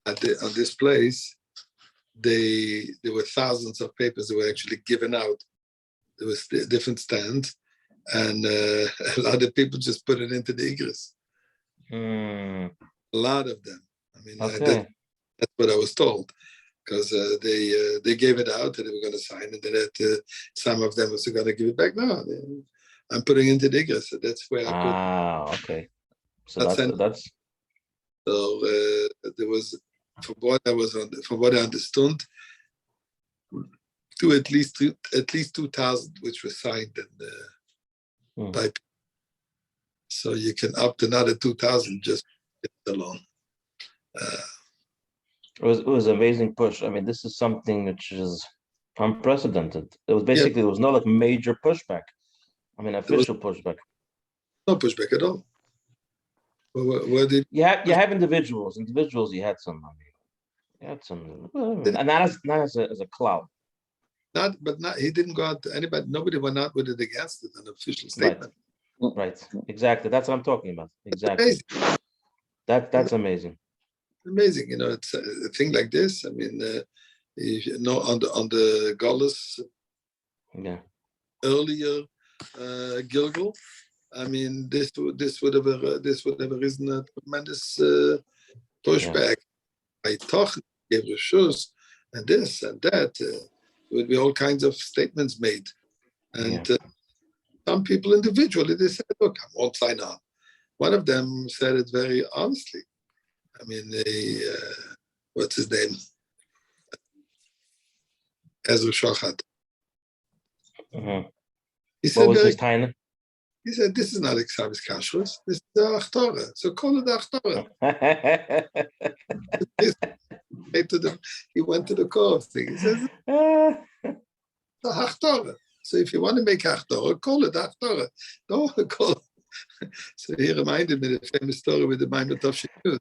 on this place, there were thousands of papers that were actually given out. There was different stands, and a lot of people just put it into the igris. A lot of them. I mean, okay. that's what I was told, because they gave it out and they were going to sign, and then some of them was going to give it back. No, I'm putting into the igris. So that's where I put. Okay. So that's. So there was, from what I understood, to at least 2,000, which was signed and by. So you can up to another 2,000 just alone. It was an amazing push. I mean, this is something which is unprecedented. It was basically there was no like major pushback. I mean, official pushback. No pushback at all. You have individuals. You had some. I mean, you had some, and not as a cloud. He didn't go out to anybody. Nobody went out with it against it, an official statement. Right. Exactly. That's what I'm talking about. Exactly. That's amazing. Amazing. It's a thing like this. I mean, on the Golas. Earlier, Gilgal. I mean, this would have arisen a tremendous pushback. By Toch, gave Rishus, and this and that. There would be all kinds of statements made. And some people individually, they said, look, I won't sign on. One of them said it very honestly. I mean, what's his name? Ezra Shochat. He said, what was his time? He said, this is not Xavis Kashrus, this is the Achtorah. So call it the Achtorah. He went to the core of things. He says, the Achtorah. So if you want to make Achtorah, call it Achtorah. Don't call it. So he reminded me of the famous story with the Maimer Tov Shekut,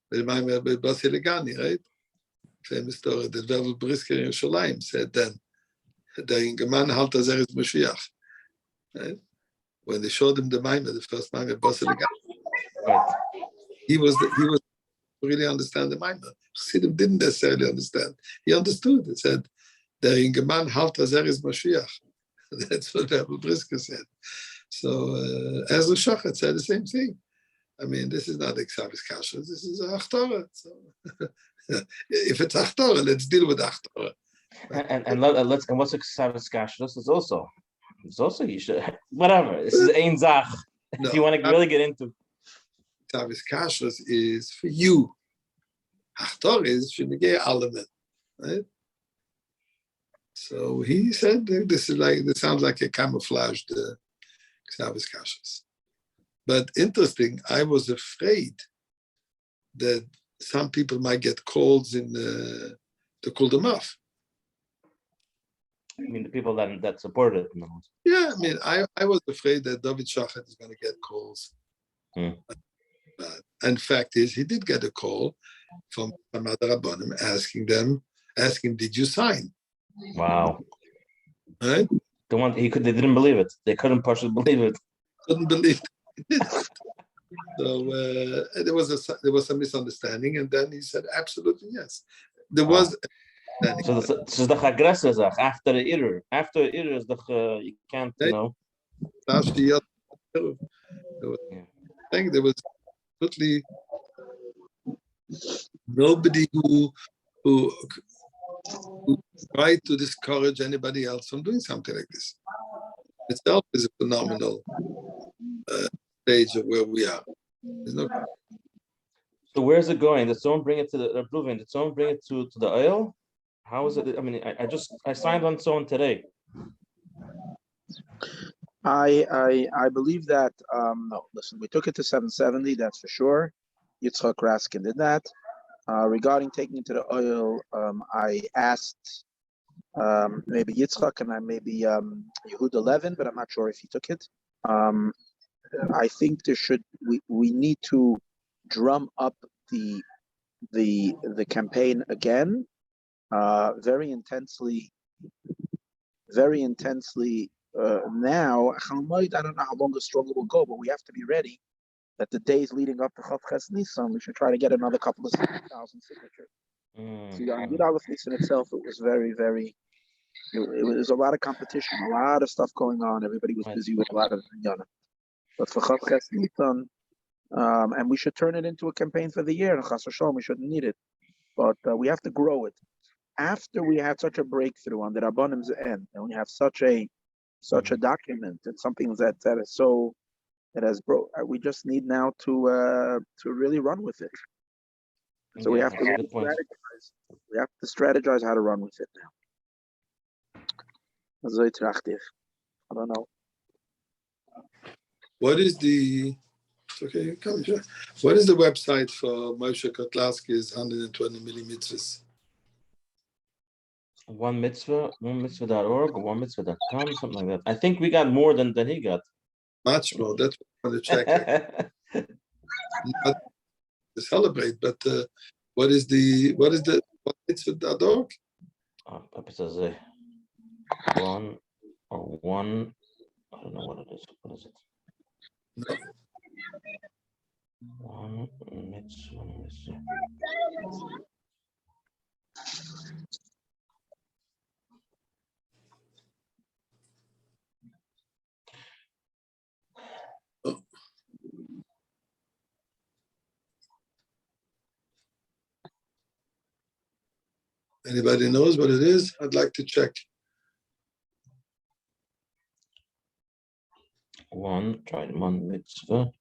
with the Maimer Basi Legani, right? Famous story that Vevel Brisker in Yerushalayim said then, der Ingeman halt as is Mashiach. Right? When they showed him the Maimer, the first Maimer Basi Legani, he was really understand the Maimer. Chassidim didn't necessarily understand. He understood. He said, der Ingeman halt as is Mashiach. That's what Vevel Brisker said. So Ezra Shochet said the same thing. I mean, this is not Xavis Kashrus, this is Achtorah. So if it's Achtorah, let's deal with Achtorah. And what's Xavis Kashrus is also you should whatever. This is Ein Zach. If you want to really get into Xavis Kashrus is for you. Achtorah is for the element, right? So he said this sounds like a camouflaged Xavis Kashrus. But interesting, I was afraid that some people might get calls to cool them off. I mean, the people that supported it. Yeah, I mean, I was afraid that David Shochet is going to get calls. And fact is, he did get a call from Hamoed Rabbanim asking, did you sign? Wow. Right? They didn't believe it. They couldn't possibly believe it. Couldn't believe it. So there was some misunderstanding, and then he said, absolutely yes. There was. So this is the aggressive after the error. After the error is the you can't I think there was absolutely nobody who tried to discourage anybody else from doing something like this. Itself is a phenomenal stage of where we are. So where's it going? Did someone bring it to the proving? Did someone bring it to the oil? How is it? I mean, I signed on someone today. I believe that no, listen, we took it to 770, that's for sure. Yitzchak Raskin did that. Regarding taking it to the oil, I asked maybe Yitzchak and maybe Yehuda Levin, but I'm not sure if he took it. I think we need to drum up the campaign again, very intensely. Now, Hamoed, I don't know how long the struggle will go, but we have to be ready that the days leading up to Chav Ches Nisan, we should try to get another couple of 60,000 signatures. See, on Yud Aleph Nisan itself, it was very, very, it was a lot of competition, a lot of stuff going on. Everybody was busy with a lot of Yana. But for Chav Ches Nisan, and we should turn it into a campaign for the year. And Chas v'Shalom, we shouldn't need it. But we have to grow it. After we had such a breakthrough on the Rabbanim's end, and we have such a document and something that is so, that has broke, we just need now to really run with it. So we have to strategize. We have to strategize how to run with it now. I don't know. What is the okay? Come here. What is the website for Moshe Kotlarski's 120 millimeters? One mitzvah.org or one mitzvah.com, something like that. I think we got more than he got. Much more. That's what I want to check. Not to celebrate, but what is the mitzvah.org? It says one or one. I don't know what it is. What is it? No. One mitzvah. Let me see. Anybody knows what it is? I'd like to check. One mitzvah.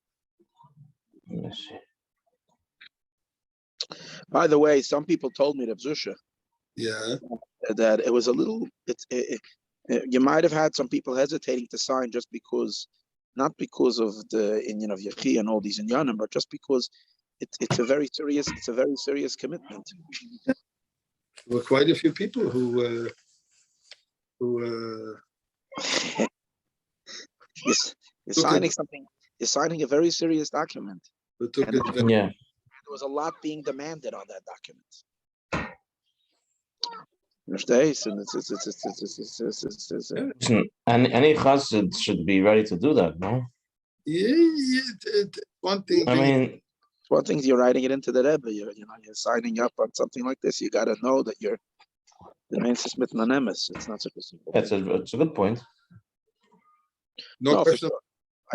Let me see. By the way, some people told me, Rav Zusha, that it was a little. You might have had some people hesitating to sign just because, not because of the Inyan of Yechi and all these Inyanim, but just because it's a very serious commitment. There were quite a few people who you're signing something. You're signing a very serious document. There was a lot being demanded on that document. Understand? Any chassid should be ready to do that, no? One thing. I mean, one thing you're writing it into the Rebbe. You're signing up on something like this. You got to know that you're the main Smith Nanemis. It's not such a simple. It's a good point. No question.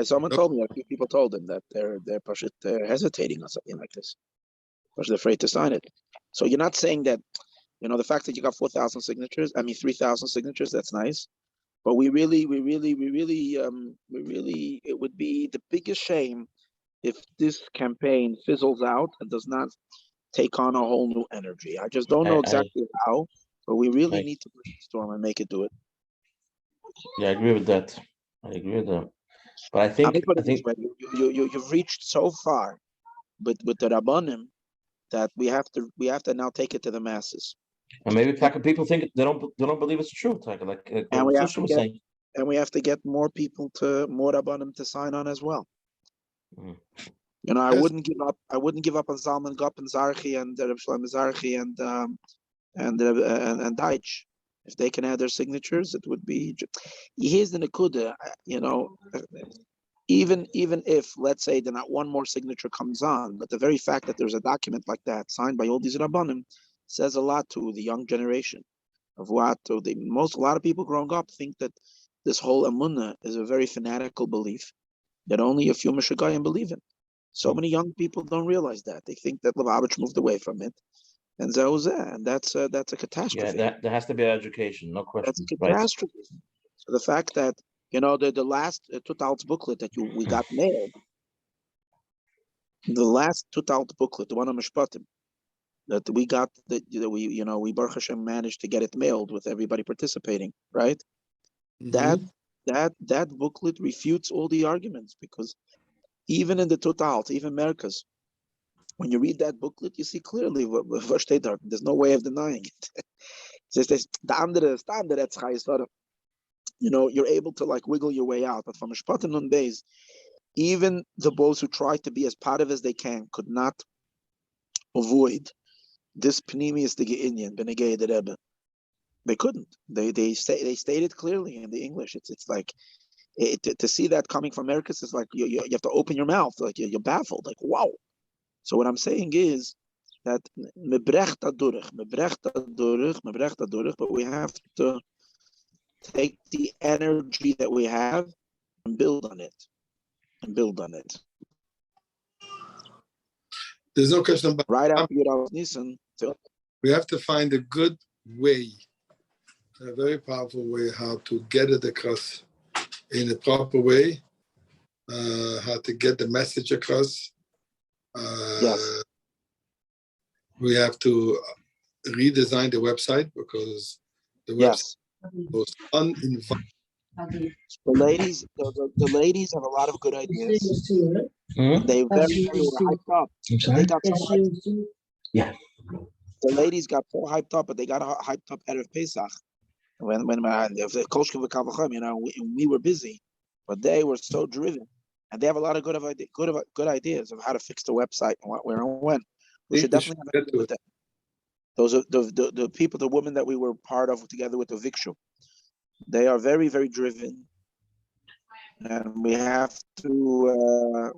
Someone told me, a few people told him that they're hesitating on something like this. They're afraid to sign it. So you're not saying that, the fact that you got 3,000 signatures, that's nice. But we really, it would be the biggest shame if this campaign fizzles out and does not take on a whole new energy. I just don't know exactly how, but we really need to brainstorm and make it do it. Yeah, I agree with that. But I think you've reached so far, with the Rabbanim, that we have to now take it to the masses. And maybe people think they don't believe it's true. And we have to get more Rabbanim to sign on as well. I wouldn't give up. I wouldn't give up on Zalman Gop and Zarchi and Reb Shlomo Zarchi and Deitch. If they can add their signatures, it would be. Here's the Nakuda. Even if, let's say, then not one more signature comes on, but the very fact that there's a document like that signed by all these Rabbanim says a lot to the young generation of a lot of people growing up think that this whole Emunah is a very fanatical belief that only a few Meshugayim believe in. So many young people don't realize that. They think that Lubavitch moved away from it. And that's a catastrophe. Yeah, there has to be education, no question. That's a catastrophe. Right. So the fact that, the last Tutal's booklet that we got mailed, the last Tutal's booklet, the one on Mishpatim, that we got, we Baruch Hashem managed to get it mailed with everybody participating, right? Mm-hmm. That booklet refutes all the arguments, because even in the Tutals, even Merkaz, when you read that booklet, you see clearly what steht there. There's no way of denying it. You're able to wiggle your way out. But from Mishpatim Nun Beis, even those who try to be as positive as they can could not avoid this Pnimius de Inyan, Benegei de Rebbe. They couldn't. They stated clearly in the English. It's like, To see that coming from America is like you have to open your mouth, like you're baffled, like wow. So what I'm saying is that but we have to take the energy that we have and build on it. There's no question about right after Yud Nisan. We have to find a good way, a very powerful way, how to get it across in a proper way, how to get the message across. Yes. We have to redesign the website because the website was uninvited. The ladies have a lot of good ideas. They were hyped up. They got so hyped. Yeah. The ladies got so hyped up, but they got hyped up out of Pesach. When we were busy, but they were so driven, and they have a lot of good ideas of how to fix the website and what, where, and when. We should definitely have a meeting with them. Those are the people, the women that we were part of together with the Vikshu. They are very, very driven, and we have to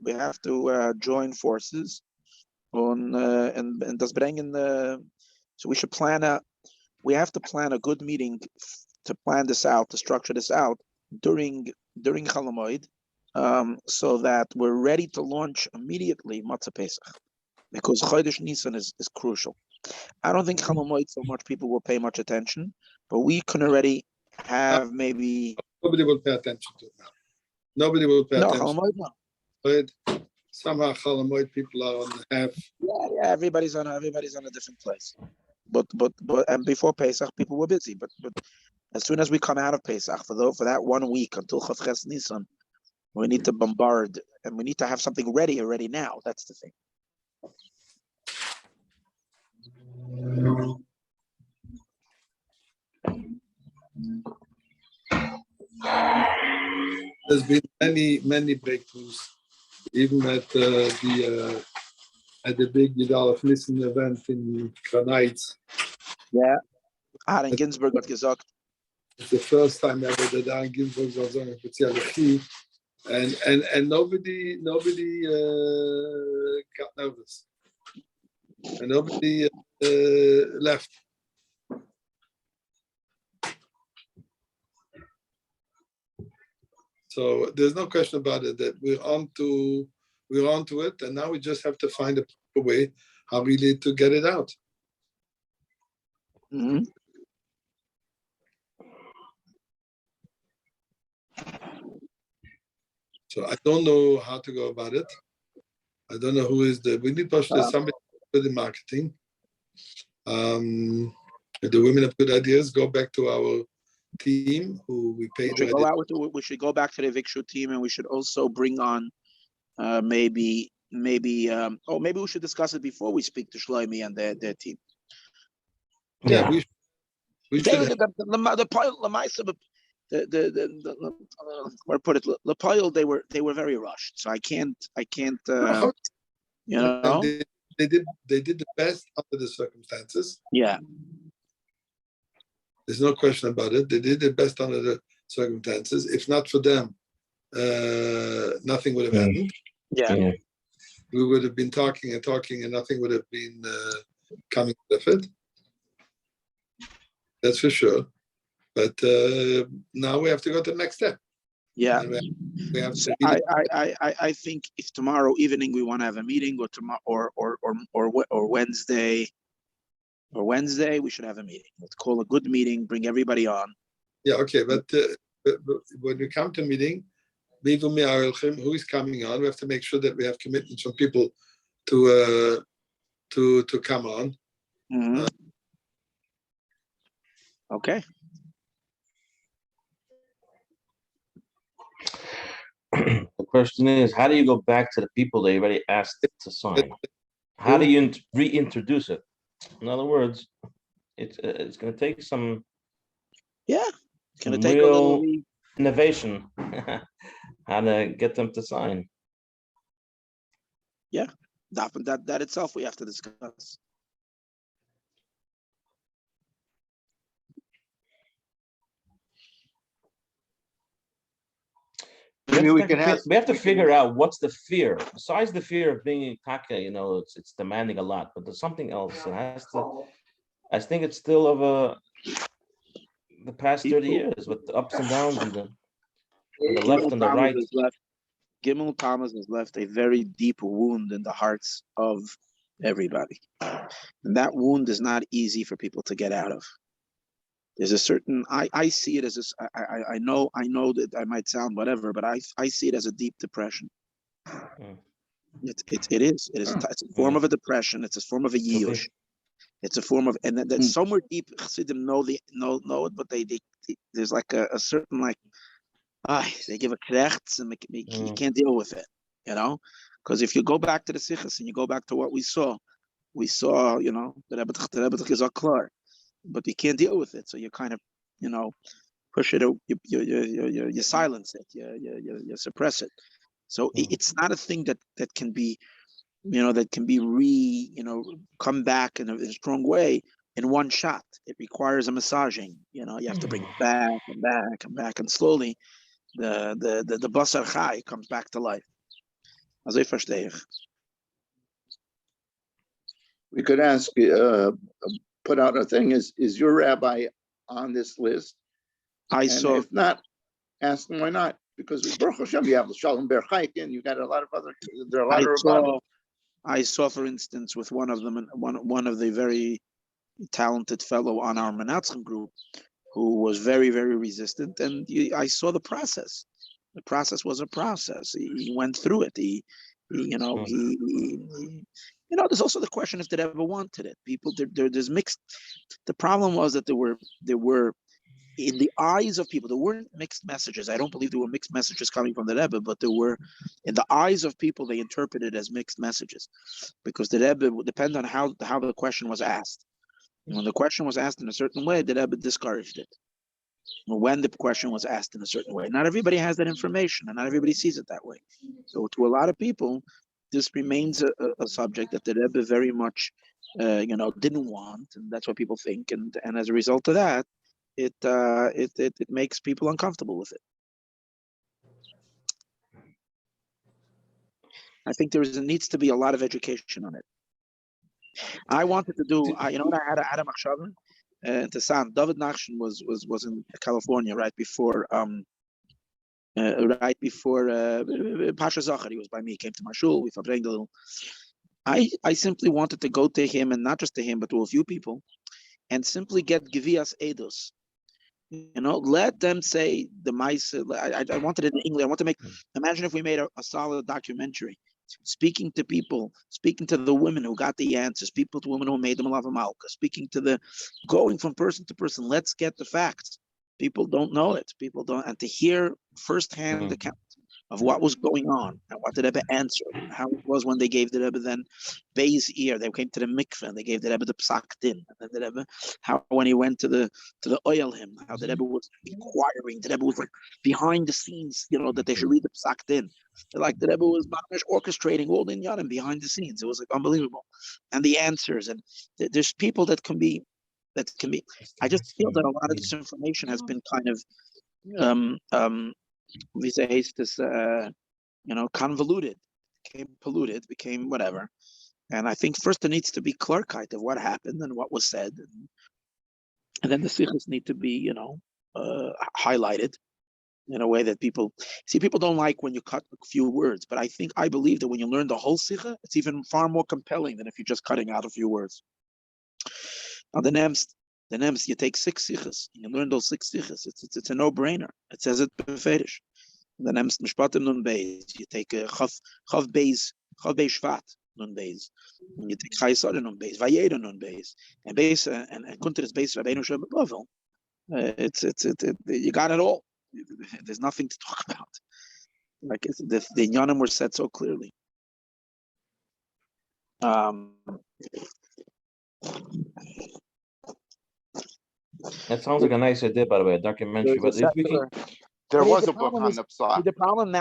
join forces on and das bringen. So we should we have to plan a good meeting to plan this out, to structure this out during Hamoed, so that we're ready to launch immediately Matzah Pesach, because Chodesh Nisan is crucial. I don't think Hamoed so much people will pay much attention, but we can already have maybe. Nobody will pay attention to it now. Nobody will pay attention. Hamoed, no. But somehow Hamoed people are on the half. Yeah, everybody's on a different place. But and before Pesach, people were busy. But as soon as we come out of Pesach, for that 1 week until Chavches Nisan, we need to bombard, and we need to have something ready already now. That's the thing. There's been many breakthroughs, even at the big Yidal Nissen event in Granite. Yeah, Aaron Ginsberg got gesagt. It's the first time ever that Aaron Ginsberg was on a specialty, and nobody got nervous, and nobody left. So there's no question about it that we're on to it, and now we just have to find a proper way how really to get it out. Mm-hmm. So I don't know how to go about it. I don't know who is we need somebody good in marketing. If the women have good ideas, go back to our team who we paid. We should go back to the Vikshu team, and we should also bring on maybe we should discuss it before we speak to Shlomi and their team. Yeah, we should. Where put it, Lapile, they were very rushed, so I can't you know. They did the best under the circumstances. Yeah. There's no question about it. They did the best under the circumstances. If not for them, nothing would have happened. Yeah. We would have been talking, and nothing would have been coming with it. That's for sure. But now we have to go to the next step. Yeah. We have to I think if tomorrow evening we want to have a meeting, or tomorrow or Wednesday. Or Wednesday, we should have a meeting. Let's call a good meeting, bring everybody on. Yeah, okay, but when we come to a meeting, who is coming on? We have to make sure that we have commitments from people to come on. Mm-hmm. Okay. The question is, how do you go back to the people they already asked to sign? How do you reintroduce it? In other words, it's going to take some. Yeah, it's going to take real a little innovation. How to get them to sign? Yeah, that itself we have to discuss. we have to figure out what's the fear besides the fear of being in kaka. It's demanding a lot, but there's something else. It has to. I think it's still of the past 30 years with the ups and downs and the left and the right. Gimel Thomas has left a very deep wound in the hearts of everybody, and that wound is not easy for people to get out of. There's a certain I see it as I know that I might sound whatever, but I see it as a deep depression. It is it's a form of a depression. It's a form of a yish. It's a form of, and that somewhere deep Chassidim know it, but they there's like a certain like they give a krechts and you can't deal with it, because if you go back to the sichas and you go back to what we saw, the Rebbe is klar, but you can't deal with it, so you kind of push it, you silence it, you suppress it. So it's not a thing that can be come back in a strong way in one shot. It requires a massaging. You have to bring it back and back and back, and slowly the basar chai comes back to life. Also ich verstehe. We could ask, put out a thing, is your rabbi on this list? If not, ask him why not. Because Baruch Hashem, you have Shalom Ber Chaikin, you got a lot of other, there are a lot of I saw, for instance, with one of them, one of the very talented fellow on our Menatzim group, who was very, very resistant, and I saw the process. The process was a process. He went through it. There's also the question if they ever wanted it. People, there's mixed. The problem was that there were in the eyes of people, there weren't mixed messages. I don't believe there were mixed messages coming from the Rebbe, but there were, in the eyes of people, they interpreted it as mixed messages, because the Rebbe would depend on how the question was asked. And when the question was asked in a certain way, the Rebbe discouraged it. When the question was asked in a certain way, not everybody has that information, and not everybody sees it that way. So to a lot of people, this remains a subject that the Rebbe very much, didn't want, and that's what people think. And as a result of that, it makes people uncomfortable with it. I think needs to be a lot of education on it. I wanted to do, what I had a machshava to Sam. David Nachshon was in California right before Pasha Zachar. He was by me, came to my shul, we verbringed a little. I simply wanted to go to him, and not just to him, but to a few people, and simply get Gevias Eidos. Let them say the mice. I wanted it in English. I want to imagine if we made a solid documentary, speaking to people, speaking to the women who got the answers, people to women who made them love Malka, going from person to person. Let's get the facts. People don't know it. People don't, and to hear firsthand account of what was going on and what the Rebbe answered, and how it was when they gave the Rebbe then Bey's ear. They came to the mikveh and they gave the Rebbe the Pesach din, and then the Rebbe, how when he went to the oil hymn, how the Rebbe was inquiring, the Rebbe was like behind the scenes, that they should read the Pesach din. Like the Rebbe was orchestrating all the inyanim behind the scenes. It was like unbelievable, and the answers, and there's people that can be. I just feel that a lot of this information has been kind of convoluted, became polluted, became whatever. And I think first there needs to be clarity of what happened and what was said, and then the sichos need to be, highlighted in a way that people don't like when you cut a few words. But I believe that when you learn the whole sicha, it's even far more compelling than if you're just cutting out a few words. Now the nems, you take 6 sichas, you learn those 6 sichas. It's a no-brainer. It says it beferish. The nems mishpatim nun beis. You take chav beis shvat nun beis. And you take chaysar nun beis, vayeda nun beis, and beis and kuntres beis rabbeinu shem b'bavel. You got it all. There's nothing to talk about. Like the inyanim were said so clearly. That sounds like a nice idea, by the way, a documentary. But if we can, there was a book on the Pesach. The problem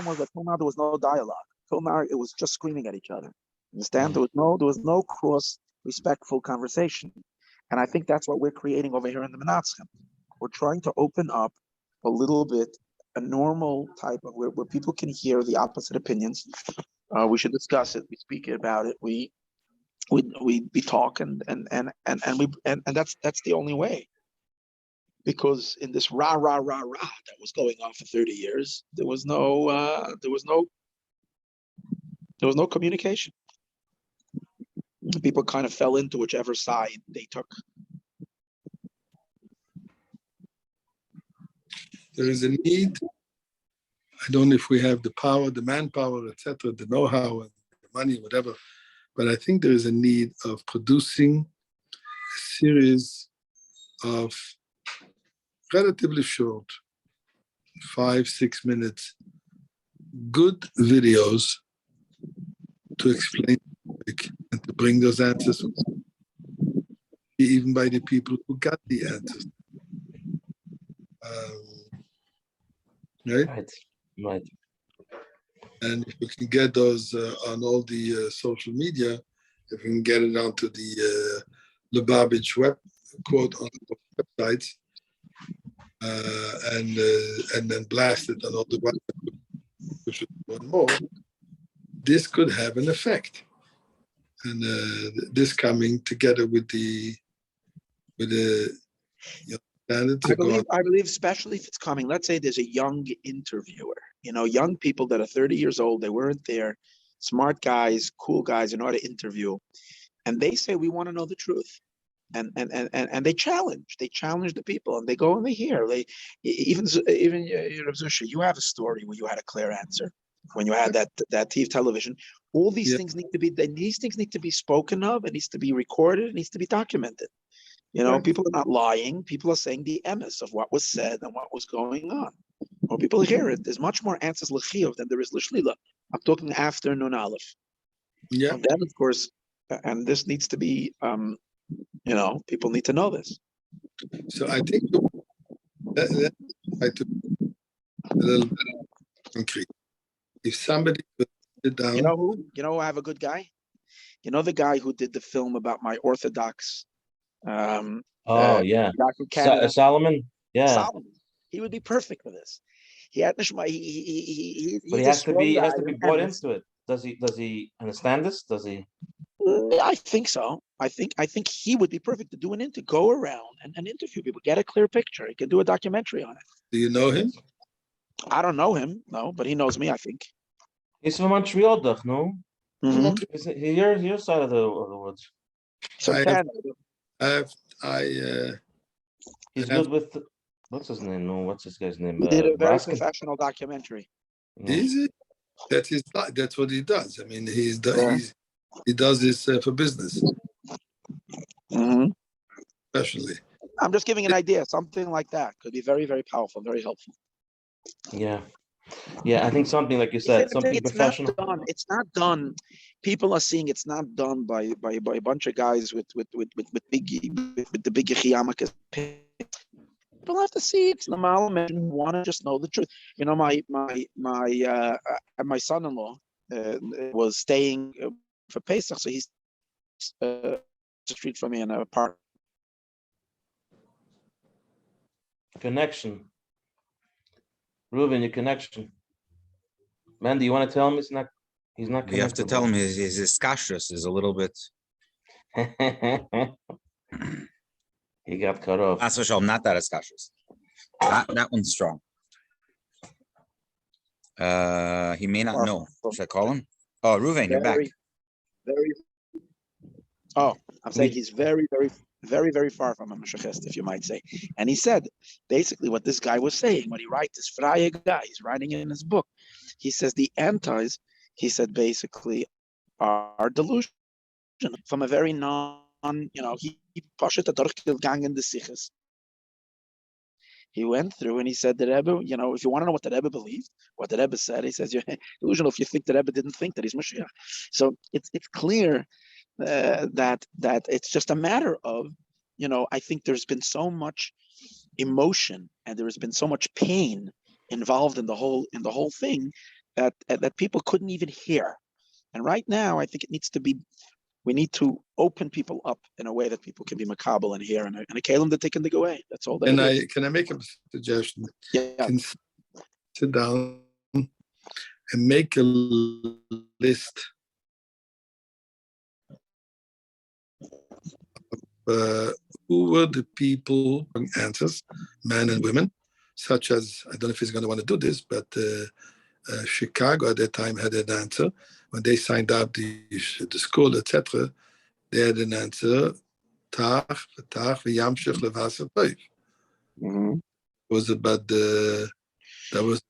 was that till now there was no dialogue. Till now it was just screaming at each other. Understand? There was no cross respectful conversation, and I think that's what we're creating over here in the Menatzim. We're trying to open up a little bit a normal type of where people can hear the opposite opinions. We should discuss it. We speak about it. We talk and that's the only way. Because in this rah rah rah rah that was going on for 30 years, there was no communication. People kind of fell into whichever side they took. There is a need. I don't know if we have the power, the manpower, etc., the know-how, and the money, whatever. But I think there is a need of producing a series of relatively short, 5-6 minutes, good videos to explain and to bring those answers, even by the people who got the answers. Right? Right. And if we can get those on all the social media, if we can get it onto the Lubavitch web quote on the websites, and then blast it on all the websites, one more, this could have an effect. And this coming together with the I believe, especially if it's coming, let's say there's a young interviewer, young people that are 30 years old, they weren't there, smart guys, cool guys, in order to interview. And they say, we want to know the truth. And they challenge the people, and they go and they hear. Even you have a story where you had a clear answer when you had that TV television. All these things need to be spoken of. It needs to be recorded. It needs to be documented. People are not lying. People are saying the emes of what was said and what was going on. When people hear it, there's much more answers l'chiyuv than there is l'shlila. I'm talking after Nun Aleph. Yeah. And then, of course, and this needs to be, people need to know this. So I think that I took a little bit concrete. If somebody could sit down, I have a good guy. The guy who did the film about my Orthodox. Solomon. Yeah. Solomon. He would be perfect for this. He had Nishma. But he has to be brought into it. Does he understand this? Does he? I think so. I think he would be perfect to go around and interview people, get a clear picture. He can do a documentary on it. Do you know him? I don't know him, no, but he knows me, I think. He's from Montreal, no? Mm-hmm. Is it your side of the woods? He's good with what's his name? No, what's this guy's name? He did a very professional documentary. Yeah. Is it? That's what he does. I mean, he does this for business. Mm-hmm. Especially. I'm just giving an idea. Something like that could be very, very powerful, very helpful. Yeah. I think something like you said, something professional. It's not done. People are seeing it's not done by a bunch of guys with the big yarmulkes. People have to see it's the Malaman who want to just know the truth. My son-in-law was staying for Pesach, so he's the street from me in an apartment. Connection. Reuven, your connection. Mandy, you want to tell him he's not You have to tell him his kashrus is a little bit. He got cut off. That's for sure. Not that it's kashrus. That one's strong. He may not know. Should I call him? Oh, Reuven, you're back. I'm saying he's very, very, very, very far from a Meshachist, if you might say. And he said, basically what this guy was saying, when he writes this Freie guy, he's writing it in his book. He says the antis, he said, basically are delusional from a very he pushed the durchgegangen in the sichas. He went through and he said the Rebbe, if you want to know what the Rebbe believed, what the Rebbe said, he says, you're delusional if you think the Rebbe didn't think that he's Mashiach. So it's clear that it's just a matter of, I think there's been so much emotion and there has been so much pain involved in the whole thing that people couldn't even hear. And right now, I think we need to open people up in a way that people can be makabel and hear, and a kalim that they can dig away. That's all. Can I make a suggestion? Yeah. sit down and make a list of who were the people answers, men and women, such as, I don't know if he's going to want to do this, but Chicago at that time had an answer. When they signed up the school, etc., they had an answer, Tach, V'yamshich Levasser Toiv. Was about that was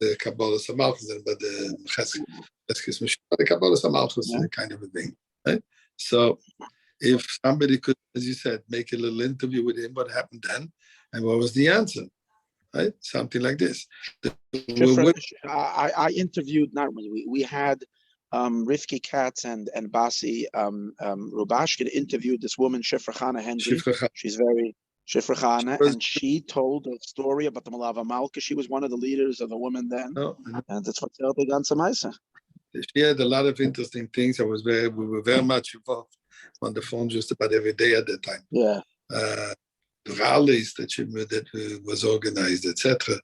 the Kabbalah Samalchus, but the Kabbalah Samalchus kind of a thing, right? So if somebody could, as you said, make a little interview with him, what happened then, and what was the answer, right? Something like this. I interviewed, not really, we had Rivki Katz and Basi Rubashkin interviewed this woman, Shifra Chana Hendry. She's very Shifra Chana, and she told a story about the Malava Malka. She was one of the leaders of the women then, and that's what they got some Isa. She had a lot of interesting things. We were very much involved on the phone just about every day at that time. Yeah. Rallies that was organized, etc.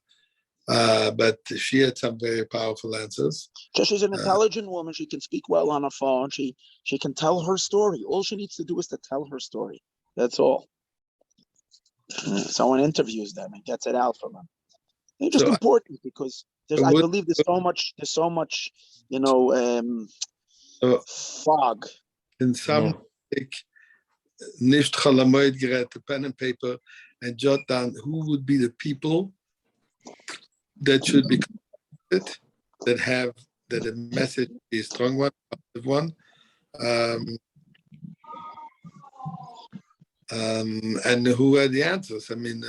But she had some very powerful answers. So she's an intelligent woman. She can speak well on a phone. She can tell her story. All she needs to do is to tell her story. That's all. Someone interviews them and gets it out from them. It's just important because I believe there's so much, fog. In some nicht Hamoed gerät, pen and paper, and jot down who would be the people that should be connected, that the message is a strong one, positive one, and who are the answers. I mean,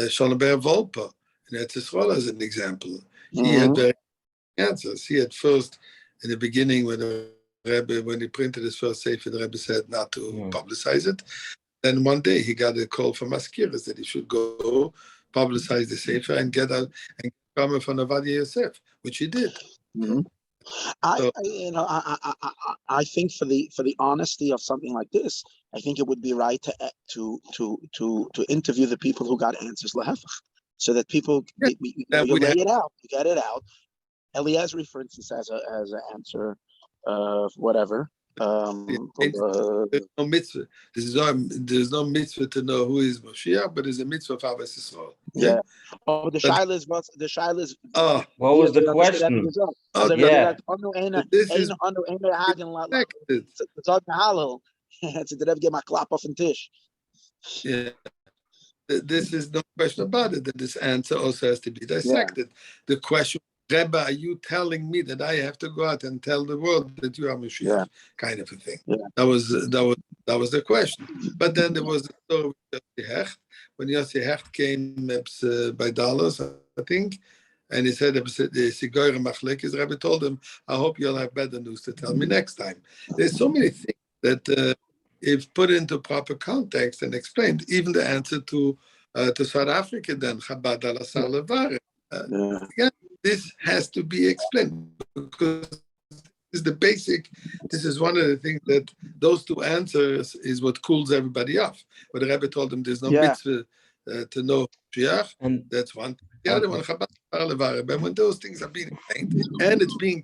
Schoenberg Wolper, and that's his role as an example. He had very answers. He had first, in the beginning, when the Rebbe, when he printed his first sefer, the Rebbe said not to publicize it. Then one day he got a call from Maskiris that he should go publicize the sefer and get out and come from Avadia Yosef, which he did. I think for the honesty of something like this, I think it would be right to interview the people who got answers lehefach, so that people you lay it out, you get it out. Eliezer, for instance, has an answer of whatever. There's no mitzvah. There's no mitzvah to know who is Moshiach, but there's a mitzvah of Havas Yisrael. Yeah. Oh, the Shaila is. What was the question? This is yeah. This is no question about it, that this answer also has to be dissected. The question, Rebbe, are you telling me that I have to go out and tell the world that you are Mashiach? Kind of a thing. That was the question. But then there was the story with Yossi Hecht. When Yossi Hecht came by dollars, I think, and he said, the Sigoyre Machlekes, Rebbe told him, I hope you'll have better news to tell me next time. There's so many things that if put into proper context and explained, even the answer to South Africa, then Chabad al-Asar Levare. Again, this has to be explained because this is one of the things that those two answers is what cools everybody off. But the Rebbe told them there's no mitzvah to know Shiach, and that's one. The other one, Chabad al-Asar Levare. But when those things are being explained and it's being,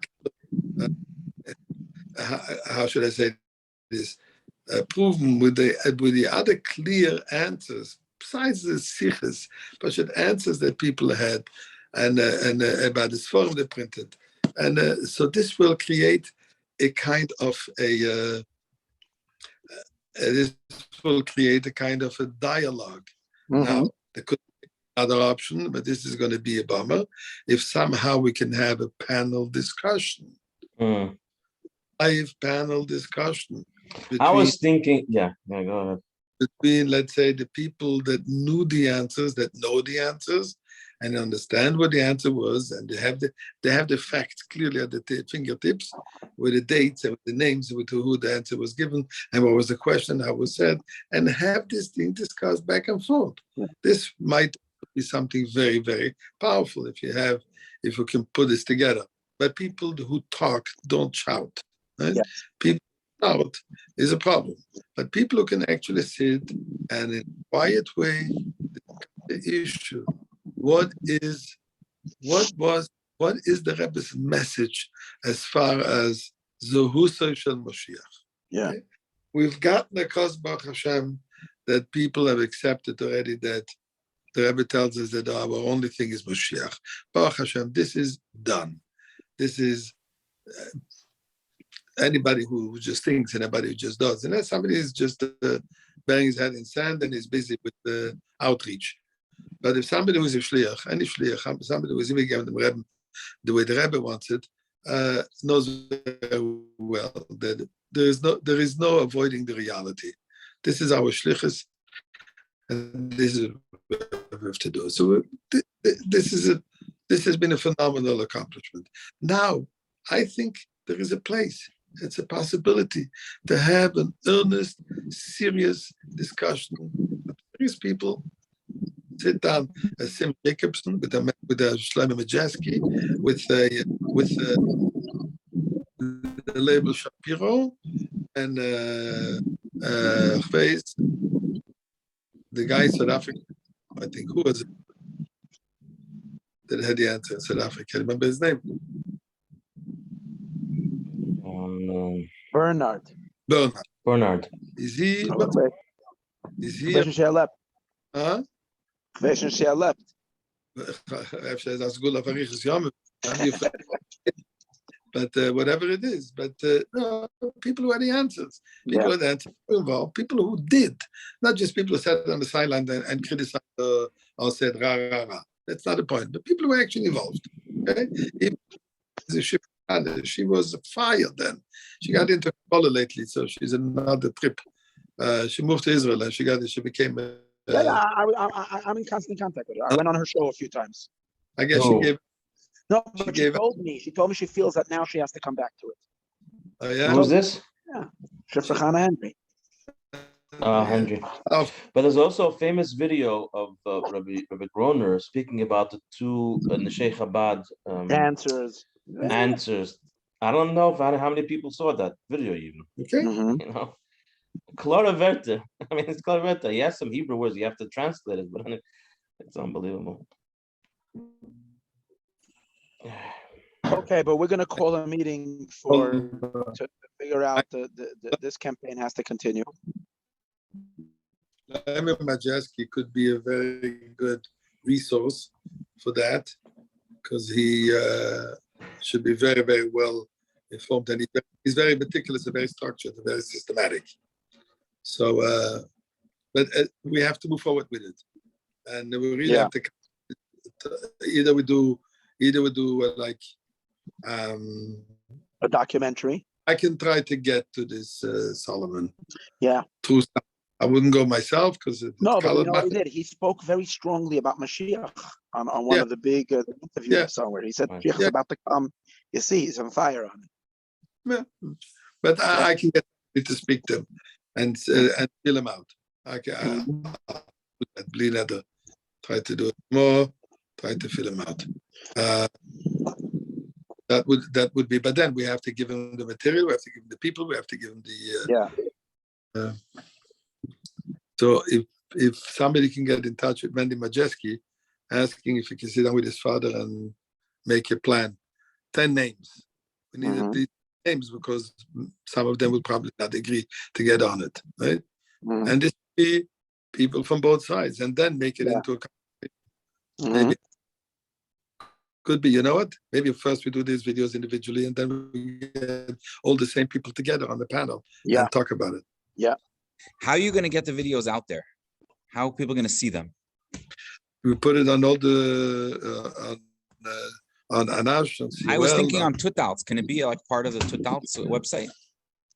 how should I say this, proven with the other clear answers, besides the sichas, but answers that people had, and about this forum they printed, and so this will create a kind of a dialogue. Now there could be another option, but this is going to be a bummer if somehow we can have a panel discussion, live panel discussion. I was thinking, go ahead. Between, let's say, the people that knew the answers, that know the answers, and understand what the answer was, and they have the facts clearly at the fingertips, with the dates and the names with who the answer was given, and what was the question, how it was said, and have this thing discussed back and forth. This might be something very, very powerful if we can put this together. But people who talk don't shout. Right? People out is a problem, but people who can actually sit and in a quiet way the issue, what is what is the Rebbe's message as far as Zohusa Shel Moshiach? Yeah. Okay? We've gotten across Baruch Hashem that people have accepted already that the Rebbe tells us that our only thing is Moshiach. Baruch Hashem, this is done. This is anybody who just thinks, anybody who just does. And then somebody is just burying his head in sand and is busy with the outreach. But if somebody who is a shliach, any shliach, somebody who is even giving the Rebbe the way the Rebbe wants it, knows very well that there is no avoiding the reality. This is our shlichus, and this is what we have to do. So this has been a phenomenal accomplishment. Now, I think there is a place. It's a possibility to have an earnest, serious discussion. Serious people sit down as Sim Jacobson with a Shlomo Majeski, with the label Shapiro, and Chveis, the guy in South Africa, I think, who was it that had the answer in South Africa? I remember his name. Bernard. Is he? Is he? Huh? But whatever it is, but no, people who had the answers, people who had the answers involved, people who did, not just people who sat on the sideline and criticized or said rah rah rah. That's not the point. But people who were actually involved. Okay, she was fired then. She got into Kabbalah lately, so she's another trip. She moved to Israel and she became. I'm in constant contact with her. I went on her show a few times. I guess she gave. No, but she told me she feels that now she has to come back to it. Oh yeah. Who's this? Yeah, Shifra Chana Henry. Henry. But there's also a famous video of Rabbi Groner speaking about the two Neshei Chabad answers. I don't know how many people saw that video even. Okay. Mm-hmm. You know, Clara Verte. I mean, it's Clara Verte. He has some Hebrew words. You have to translate it, but it's unbelievable. Okay, but we're going to call a meeting to figure out this campaign has to continue. Shlomo Majeski could be a very good resource for that because he should be very, very well informed, and he's very meticulous and very structured and very systematic. So, but we have to move forward with it, and we really have to either we do like a documentary. I can try to get to this Solomon. Yeah. I wouldn't go myself because no, but you know what he did? He spoke very strongly about Mashiach on one of the big interviews somewhere. He said Mashiach is about to come. You see, he's on fire on it. Yeah. But I can get to speak to him and fill him out. I can try to do it more. Try to fill him out. That would be. But then we have to give him the material. We have to give him the people. We have to give him the. So if somebody can get in touch with Mendy Majeski, asking if he can sit down with his father and make a plan, 10 names. We need these names because some of them will probably not agree to get on it, right? And this will be people from both sides, and then make it into a conversation. Maybe could be, you know what? Maybe first we do these videos individually, and then we get all the same people together on the panel and talk about it. Yeah. How are you going to get the videos out there? How are people going to see them? We put it on all the on Anash. On COL, I was thinking on Tutouts. Can it be like part of the Tutouts website?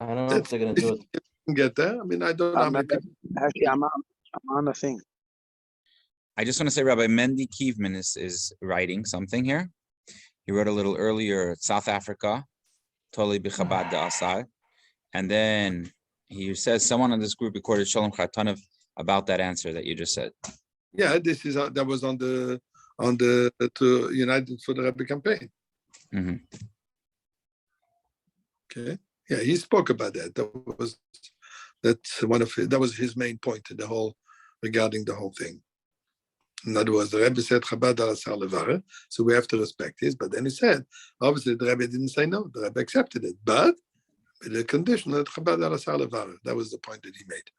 I don't know if they're going to do it. You can get there. I mean, I don't know. Actually, I'm on the thing. I just want to say Rabbi Mendy Kievman is writing something here. He wrote a little earlier, South Africa, Toli Bichabad da Asar. And then he says someone on this group recorded Shalom Khartanov about that answer that you just said. Yeah, this is that was on the to United for the Rebbe campaign. Mm-hmm. Okay. Yeah, he spoke about that. That was his main point in the whole regarding the whole thing. In other words, the Rebbe said Chabad al Asar Levara, so we have to respect this. But then he said, obviously the Rebbe didn't say no, the Rebbe accepted it, but with the condition that Chabad al Asar Levara. That was the point that he made.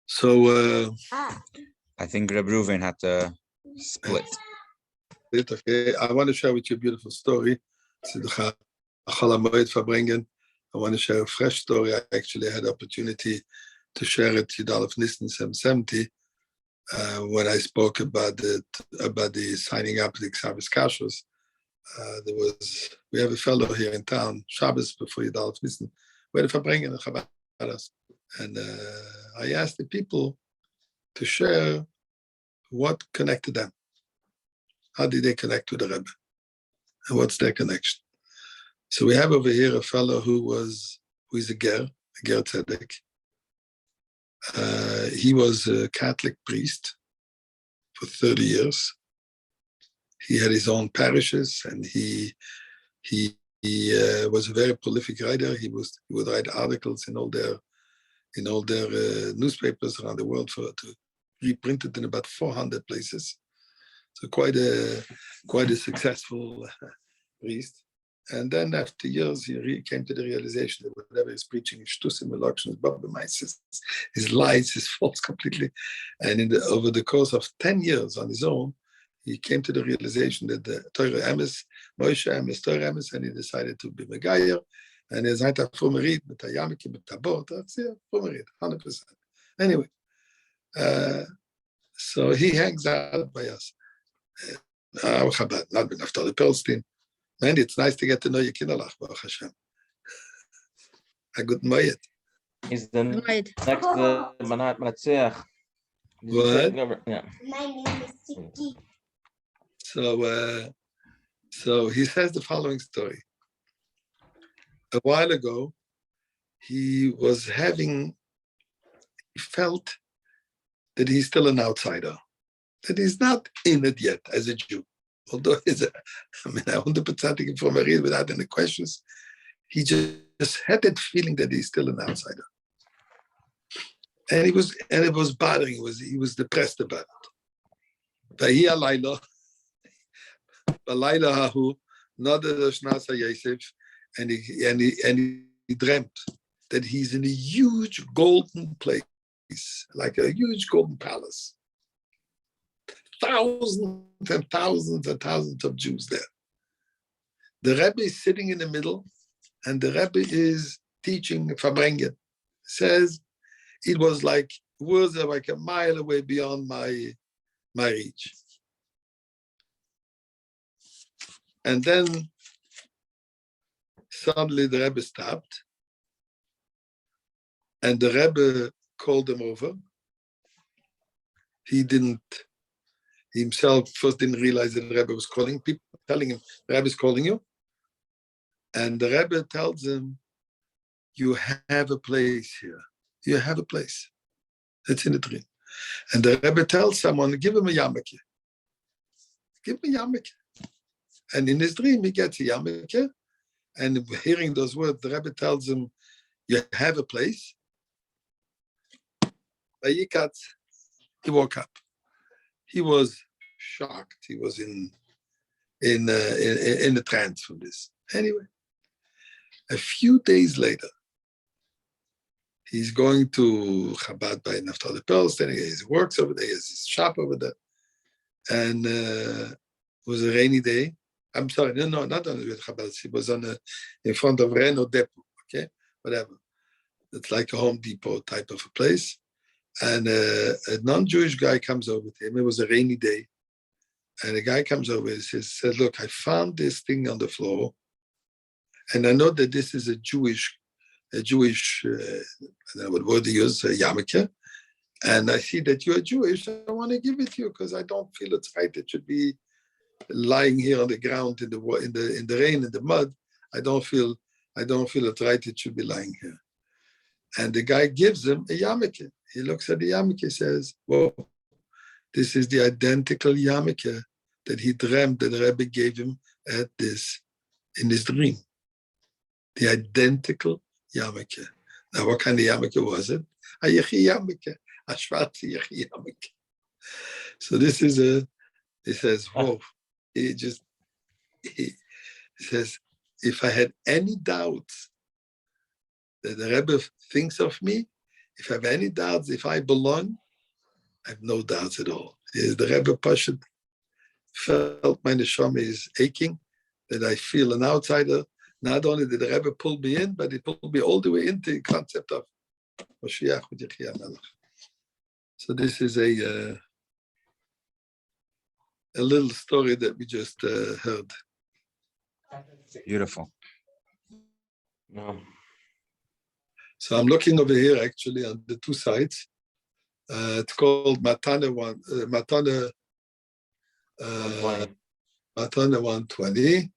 So I think Reb Reuven had to split. Okay, I want to share with you a beautiful story. Chol Hamoed verbringen. I want to share a fresh story. I actually had the opportunity to share it Yudalef Nissen 770 when I spoke about the signing up the Xavis Kashrus. We have a fellow here in town, Shabbos before Yudalef Nissen, where the verbringen and Chabad. And I asked the people to share what connected them. How did they connect to the Rebbe? And what's their connection? So we have over here a fellow who is a Ger Tzedek. He was a Catholic priest for 30 years. He had his own parishes, and he was a very prolific writer. He would write articles in all their newspapers around the world to be printed in about 400 places. So quite a successful priest. And then after years, he came to the realization that whatever he's preaching is shtusim, elokshen, babemaises, his lies, his faults completely. And over the course of 10 years on his own, he came to the realization that the Torah emes, Moshe emes, Torah emes, and he decided to be Megayer. And he's not a frumerit, but a yamiki, but a bot, that's it, frumerit, 100%. Anyway, so he hangs out by us. Chabad, not with Naftali Perlstein. Man, it's nice to get to know your kinderlach, Baruch Hashem. A good moed. Is the next Manat Matzeach. What? Yeah. My name is Siki. So he says the following story. A while ago, he felt that he's still an outsider, that he's not in it yet as a Jew. Although I 100% from Maria without any questions, he just had that feeling that he's still an outsider. And it was bothering. He was depressed about it. Vahi alayla, alayla hahu, nada shnasa Yosef, and he dreamt that he's in a huge golden place, like a huge golden palace. Thousands and thousands and thousands of Jews there. The Rebbe is sitting in the middle, and the Rebbe is teaching Fabrengen. Says it was like words are like a mile away beyond my reach. And then suddenly the Rebbe stopped, and the Rebbe called him over. He himself first didn't realize that the Rebbe was calling, people telling him, the Rebbe is calling you. And the Rebbe tells him, you have a place here. You have a place. It's in the dream. And the Rebbe tells someone, give him a yarmulke. Give him a yarmulke. And in his dream, he gets a yarmulke. And hearing those words, the Rebbe tells him, you have a place. He woke up. He was shocked. He was in a trance from this. Anyway, a few days later, he's going to Chabad by Naftali Perlstein. He works over there. He has his shop over there. And it was a rainy day. I'm sorry, no, not on the Chabad. He was in front of Renault Depot. Okay, whatever. It's like a Home Depot type of a place. And a non-Jewish guy comes over to him. It was a rainy day. And the guy comes over and says, look, I found this thing on the floor. And I know that this is a Jewish, I don't know what word to use, a yarmulke. And I see that you're Jewish. I want to give it to you because I don't feel it's right. It should be lying here on the ground in the rain, in the mud. I don't feel it's right. It should be lying here. And the guy gives him a yarmulke. He looks at the yarmulke, says, whoa, this is the identical yarmulke that he dreamt that the Rebbe gave him in his dream. The identical yarmulke. Now, what kind of yarmulke was it? So this is he says, whoa. He says, if I had any doubts that the Rebbe thinks of me, if I have any doubts if I belong, I have no doubts at all. The Rebbe Pashut felt my neshama is aching, that I feel an outsider. Not only did the Rebbe pull me in, but he pulled me all the way into the concept of Mashiach with Yechia Melech. So this is a little story that we just heard. Beautiful. No. So I'm looking over here actually on the two sides. It's called Matana 120.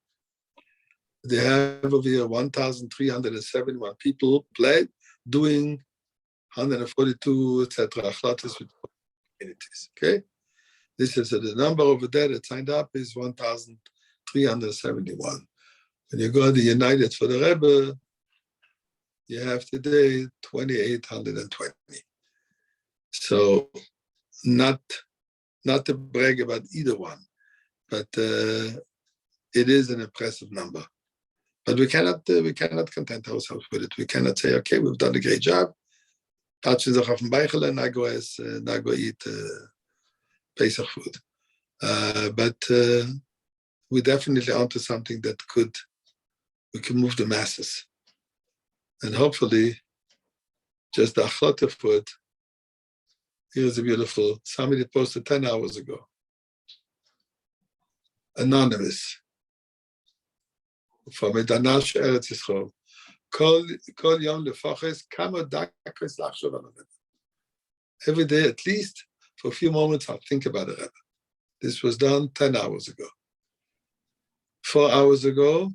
They have over here 1,371 people doing 142, etc. Achlatas with communities. Okay, this is the number over there that signed up is 1,371. When you go to United for the Rebbe, you have today 2,820. So not to brag about either one, but it is an impressive number. But we cannot content ourselves with it. We cannot say, okay, we've done a great job. Touchen sich auf den Beichel and now go eat Pesach food. But we're definitely onto something that we can move the masses. And hopefully, just the achlata for it. Here's a beautiful, somebody posted 10 hours ago. Anonymous. From a Danash Eretz Yisrael. Kol yom lefaches kama dakos lachshav al Rebbe. Every day, at least for a few moments, I'll think about the Rebbe. This was done 10 hours ago. 4 hours ago,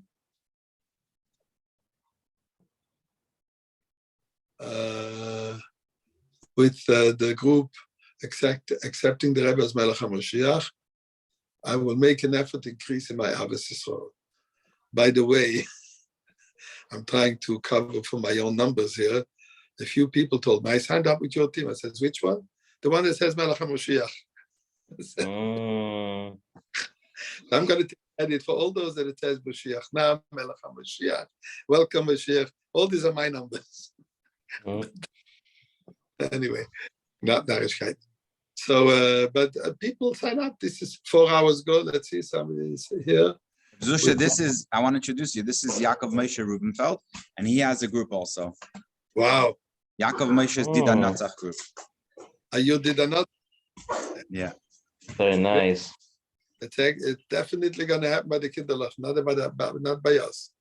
with the group accepting the Rebbe as Melech HaMashiach, I will make an effort to increase in my Ahavas Yisrael. By the way, I'm trying to cover for my own numbers here. A few people told me, I signed up with your team. I said, which one? The one that says Melech HaMashiach. I'm going to take credit for all those that it says Mashiach now, Melech HaMashiach, welcome Mashiach. All these are my numbers. Anyway, not narishkeit. So, but people sign up. This is 4 hours ago. Let's see, somebody is here. Zusha, I want to introduce you. This is Yaakov Moshe Rubenfeld, and he has a group also. Wow. Yaakov Moshe's Dida Natzach group. Are you Dida Natzach? Yeah. Very nice. It's definitely going to happen by the Kinderlach, not by us.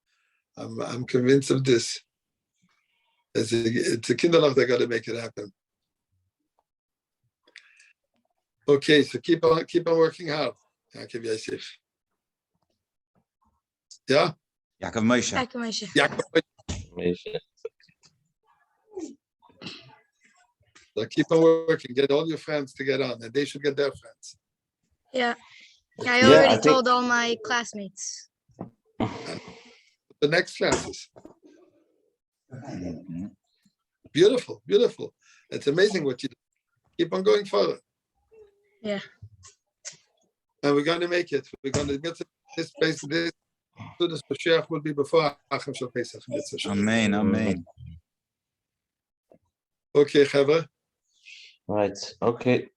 I'm convinced of this. It's a Kinderlach that got to make it happen. Okay, so keep on working hard. Yaakov Yosef. Yeah? Yaakov Moshe. Yaakov Moshe. So keep on working. Get all your friends to get on, and they should get their friends. Yeah. I already told all my classmates. The next classes. Beautiful, beautiful. It's amazing what you do. Keep on going forward. Yeah. And we're going to make it. We're going to get to this place. This Pesach will be before Achim Shel Pesach. Amen, amen. Okay, Chava. Right. Okay.